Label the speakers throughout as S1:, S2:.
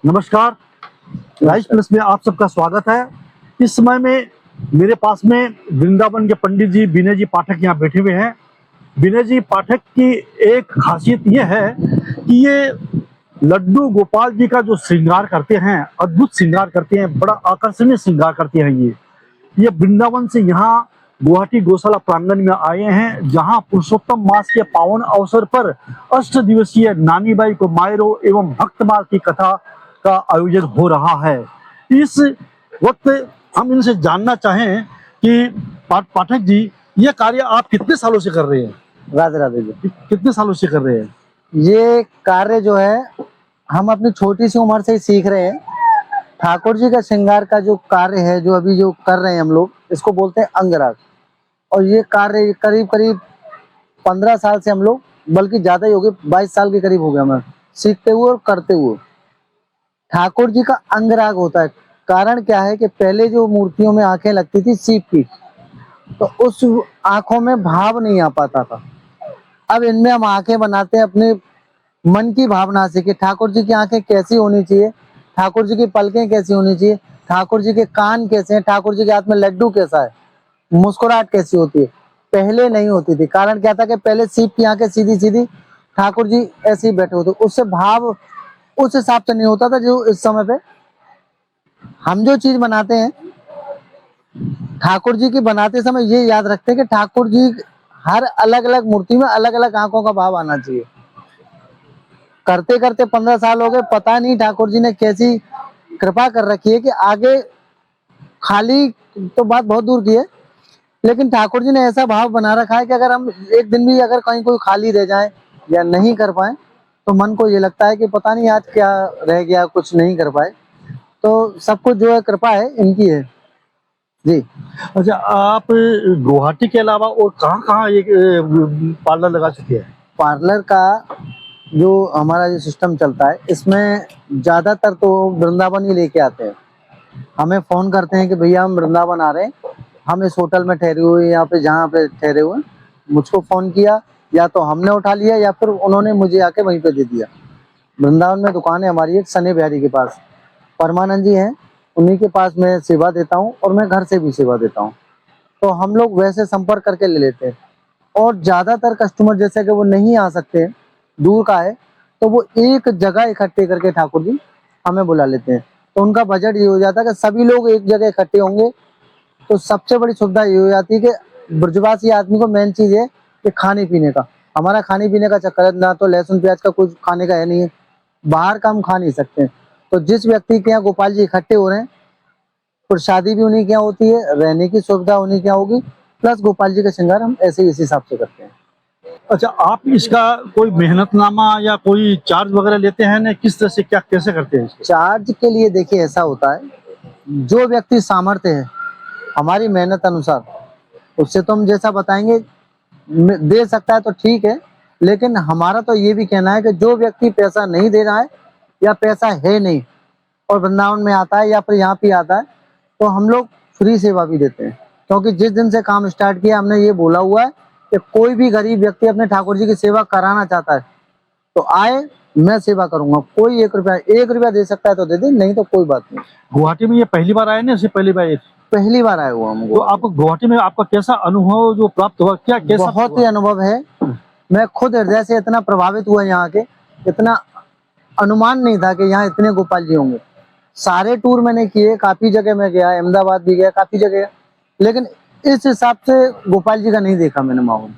S1: नमस्कार, rice plus में आप सबका स्वागत है। इस समय में मेरे पास में वृंदावन के पंडित जी विनय जी पाठक यहाँ बैठे हुए हैं। विनय जी पाठक की एक खासियत ये है कि ये लड्डू गोपाल जी का जो श्रृंगार करते हैं, अद्भुत श्रृंगार करते हैं, बड़ा आकर्षणीय श्रृंगार करते हैं। ये वृंदावन से यहाँ गुवाहाटी गौशाला प्रांगण में आए हैं, जहां पुरुषोत्तम मास के पावन अवसर पर 8 दिवसीय नानीबाई को मायरो एवं भक्तमाल की कथा का आयोजन हो रहा है। इस वक्त हम इनसे जानना चाहें कि पाठक जी, ये कार्य आप कितने सालों से कर रहे हैं?
S2: राधे राधे जी।
S1: कितने सालों से कर रहे हैं?
S2: ये कार्य जो है हम अपनी छोटी सी उम्र से ही सीख रहे हैं। ठाकुर जी का श्रृंगार का जो कार्य है, जो अभी जो कर रहे हैं हम लोग, इसको बोलते हैं अंगराग। और ये कार्य करीब 15 साल से हम लोग, बल्कि ज्यादा ही हो गए, 22 साल के करीब हो गया हमें सीखते हुए और करते हुए। ठाकुर जी का अंगराग होता है। कारण क्या है कि पहले जो मूर्तियों में आंखें लगती थी सीप की, तो उस आंखों में भाव नहीं आ पाता था। अब इनमें हम आंखें बनाते हैं अपने मन की भावना से कि ठाकुर जी की आंखें कैसी होनी चाहिए, ठाकुर जी की पलकें कैसी होनी चाहिए, ठाकुर जी के कान कैसे हैं, ठाकुर जी के हाथ में लड्डू कैसा है, मुस्कुराहट कैसी होती है। पहले नहीं होती थी। कारण क्या था कि पहले सीप की आंखें सीधी सीधी, ठाकुर जी ऐसे ही बैठे होते, उससे भाव उस हिसाब से नहीं होता था जो इस समय पे हम जो चीज बनाते हैं ठाकुर जी की बनाते समय ये याद रखते हैं कि ठाकुर जी हर अलग अलग मूर्ति में अलग अलग आंखों का भाव आना चाहिए। करते करते 15 साल हो गए, पता नहीं ठाकुर जी ने कैसी कृपा कर रखी है कि आगे खाली तो बात बहुत दूर की है, लेकिन ठाकुर जी ने ऐसा भाव बना रखा है कि अगर हम एक दिन भी अगर कहीं कोई खाली रह जाए या नहीं कर पाए, तो मन को ये लगता है कि पता नहीं आज क्या रह गया, कुछ नहीं कर पाए। तो सब कुछ जो है कृपा है इनकी है जी।
S1: अच्छा, आप गुवाहाटी के अलावा और कहाँ-कहाँ ये पार्लर लगा चुके हैं?
S2: पार्लर का जो हमारा जो सिस्टम चलता है, इसमें ज्यादातर तो वृंदावन ही लेके आते हैं। हमें फोन करते हैं कि भैया हम वृंदावन आ रहे हैं, हम इस होटल में ठहरे हुए, यहाँ पे जहाँ पे ठहरे हुए, मुझको फोन किया, या तो हमने उठा लिया या फिर उन्होंने मुझे आके वहीं पे दे दिया। वृंदावन में दुकान है हमारी एक, सने बिहारी के पास परमानंद जी हैं, उन्हीं के पास मैं सेवा देता हूँ और मैं घर से भी सेवा देता हूँ। तो हम लोग वैसे संपर्क करके ले लेते हैं। और ज्यादातर कस्टमर जैसे कि वो नहीं आ सकते हैं, दूर का है, तो वो एक जगह इकट्ठे करके ठाकुर जी हमें बुला लेते हैं। तो उनका बजट ये हो जाता है कि सभी लोग एक जगह इकट्ठे होंगे, तो सबसे बड़ी सुविधा ये हो जाती है कि ब्रजवासी आदमी को मेन चीज है कि खाने पीने का, हमारा खाने पीने का चक्कर है ना, तो लहसुन प्याज का कुछ खाने का है नहीं है, बाहर का हम खा नहीं सकते हैं। तो जिस व्यक्ति के यहाँ गोपाल जी इकट्ठे हो रहे हैं, प्रसादी भी उन्हीं के यहाँ होती है, रहने की सुविधा उन्हीं के यहाँ होगी, प्लस गोपाल जी का श्रृंगार हम ऐसे ही इस हिसाब से करते हैं।
S1: अच्छा, आप इसका कोई मेहनतनामा या कोई चार्ज वगैरह लेते हैं ना? किस तरह से, क्या कैसे करते हैं इसको?
S2: चार्ज के लिए देखिए ऐसा होता है, जो व्यक्ति सामर्थ्य है हमारी मेहनत अनुसार, उससे तो हम जैसा बताएंगे दे सकता है तो ठीक है, लेकिन हमारा तो ये भी कहना है कि जो व्यक्ति पैसा नहीं दे रहा है या पैसा है नहीं और वृंदावन में आता है या फिर यहाँ पे आता है, तो हम लोग फ्री सेवा भी देते हैं। क्योंकि जिस दिन से काम स्टार्ट किया हमने ये बोला हुआ है कि कोई भी गरीब व्यक्ति अपने ठाकुर जी की सेवा कराना चाहता है तो आए, मैं सेवा करूंगा। कोई 1 रुपया दे सकता है तो दे दे, नहीं तो कोई बात नहीं।
S1: गुवाहाटी में ये पहली बार आए ना, इससे पहली बार आए?
S2: पहली बार आए हुआ हमको।
S1: तो आपको गुवाहाटी में आपका कैसा अनुभव जो प्राप्त हुआ, क्या कैसा?
S2: बहुत ही अनुभव है। मैं खुद हृदय से इतना प्रभावित हुआ यहाँ के, इतना अनुमान नहीं था कि यहाँ इतने गोपाल जी होंगे। सारे टूर मैंने किए, काफी जगह मैं गया, अहमदाबाद भी गया, काफी जगह, लेकिन इस हिसाब से गोपाल जी का नहीं देखा मैंने माहौल।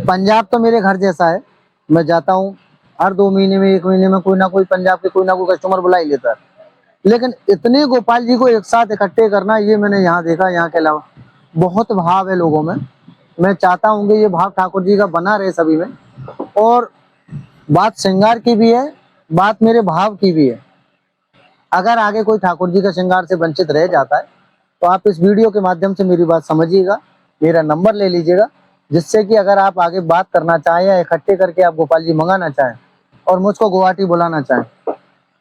S2: पंजाब तो मेरे घर जैसा है, मैं जाता हूँ हर 2 महीने में, 1 महीने में कोई ना कोई पंजाब के कोई ना कोई कस्टमर बुला ही लेता है, लेकिन इतने गोपाल जी को एक साथ इकट्ठे करना ये मैंने यहाँ देखा। यहाँ के अलावा बहुत भाव है लोगों में, मैं चाहता हूँ कि ये भाव ठाकुर जी का बना रहे सभी में। और बात श्रृंगार की भी है, बात मेरे भाव की भी है। अगर आगे कोई ठाकुर जी का श्रृंगार से वंचित रह जाता है तो आप इस वीडियो के माध्यम से मेरी बात समझिएगा, मेरा नंबर ले लीजिएगा, जिससे कि अगर आप आगे बात करना चाहें या इकट्ठे करके आप गोपाल जी मंगाना चाहें और मुझको गुवाहाटी बुलाना चाहें,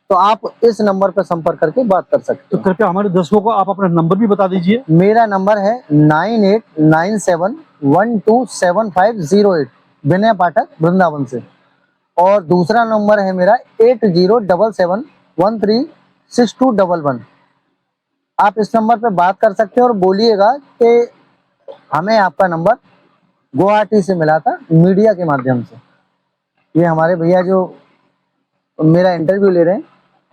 S2: तो आप इस नंबर पर संपर्क करके बात कर सकते
S1: तो
S2: हैं।
S1: कृपया हमारे दर्शकों को आप अपना नंबर भी बता दीजिए।
S2: मेरा नंबर है 9897127508, विनय पाठक वृंदावन से। और दूसरा नंबर है मेरा 8077 136211। आप इस नंबर पे बात कर सकते हैं और बोलिएगा कि हमें आपका नंबर गुवाहाटी से मिला था मीडिया के माध्यम से। ये हमारे भैया जो मेरा इंटरव्यू ले रहे हैं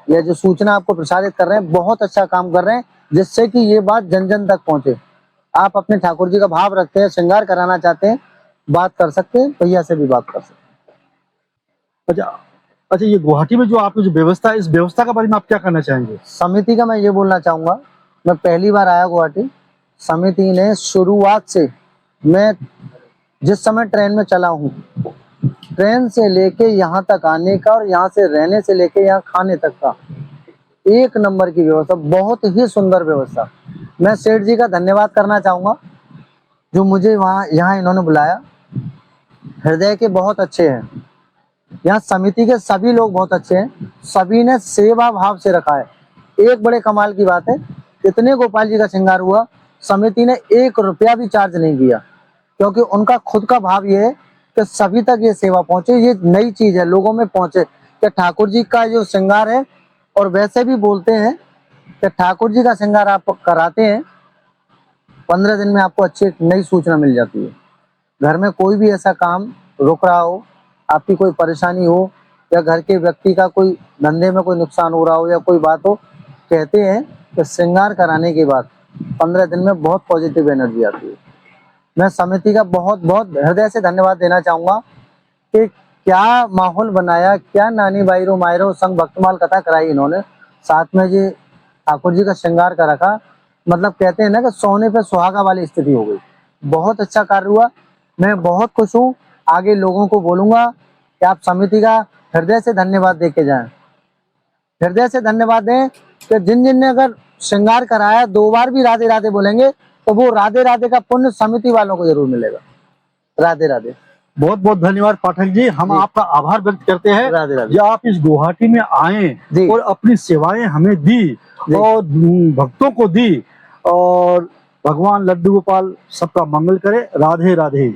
S2: या जो सूचना आपको प्रसारित कर रहे हैं, बहुत अच्छा काम कर रहे हैं, जिससे कि ये बात जन जन तक पहुंचे। आप अपने ठाकुर जी का भाव रखते हैं, श्रृंगार कराना चाहते हैं, बात कर सकते हैं, भैया से भी बात कर सकते हैं।
S1: अच्छा अच्छा, ये गुवाहाटी में जो आपकी जो व्यवस्था है, इस व्यवस्था के बारे में आप क्या कहना चाहेंगे?
S2: समिति का मैं ये बोलना चाहूंगा, मैं पहली बार आया गुवाहाटी, समिति ने शुरुआत से, मैं जिस समय ट्रेन में चला हूँ, ट्रेन से लेके यहाँ तक आने का और यहाँ से रहने से लेके यहाँ खाने तक का एक नंबर की व्यवस्था, बहुत ही सुंदर व्यवस्था। मैं सेठ जी का धन्यवाद करना चाहूंगा जो मुझे यहाँ इन्होंने बुलाया। हृदय के बहुत अच्छे हैं, यहाँ समिति के सभी लोग बहुत अच्छे हैं, सभी ने सेवा भाव से रखा है। एक बड़े कमाल की बात है, इतने गोपाल जी का श्रृंगार हुआ, समिति ने 1 रुपया भी चार्ज नहीं किया, क्योंकि उनका खुद का भाव ये है कि सभी तक ये सेवा पहुंचे, ये नई चीज है, लोगों में पहुंचे कि ठाकुर जी का जो श्रृंगार है। और वैसे भी बोलते हैं कि ठाकुर जी का श्रृंगार आप कराते हैं, 15 दिन में आपको अच्छी एक नई सूचना मिल जाती है। घर में कोई भी ऐसा काम रुक रहा हो, आपकी कोई परेशानी हो, या घर के व्यक्ति का कोई धंधे में कोई नुकसान हो रहा हो या कोई बात हो, कहते हैं कि श्रृंगार कराने के बाद 15 दिन में बहुत पॉजिटिव एनर्जी आती है। मैं समिति का बहुत बहुत हृदय से धन्यवाद देना चाहूंगा कि क्या माहौल बनाया, क्या नानी बाईरो मायरो संग भक्तमाल कथा कराई इन्होंने, साथ में जी ठाकुर जी का श्रृंगार का रखा। मतलब कहते हैं ना कि सोने पे सुहागा वाली स्थिति हो गई। बहुत अच्छा कार्य हुआ, मैं बहुत खुश हूँ। आगे लोगों को बोलूंगा कि आप समिति का हृदय से धन्यवाद दे के जाएं, हृदय से धन्यवाद दें कि जिन जिन ने अगर श्रृंगार कराया 2 बार भी राधे राधे बोलेंगे तो वो राधे राधे का पुण्य समिति वालों को जरूर मिलेगा। राधे राधे।
S1: बहुत बहुत धन्यवाद पाठक जी, हम आपका आभार व्यक्त करते हैं
S2: राधे राधे।
S1: कि आप इस गुवाहाटी में आए और अपनी सेवाएं हमें दी और भक्तों को दी, और भगवान लड्डू गोपाल सबका मंगल करे। राधे राधे।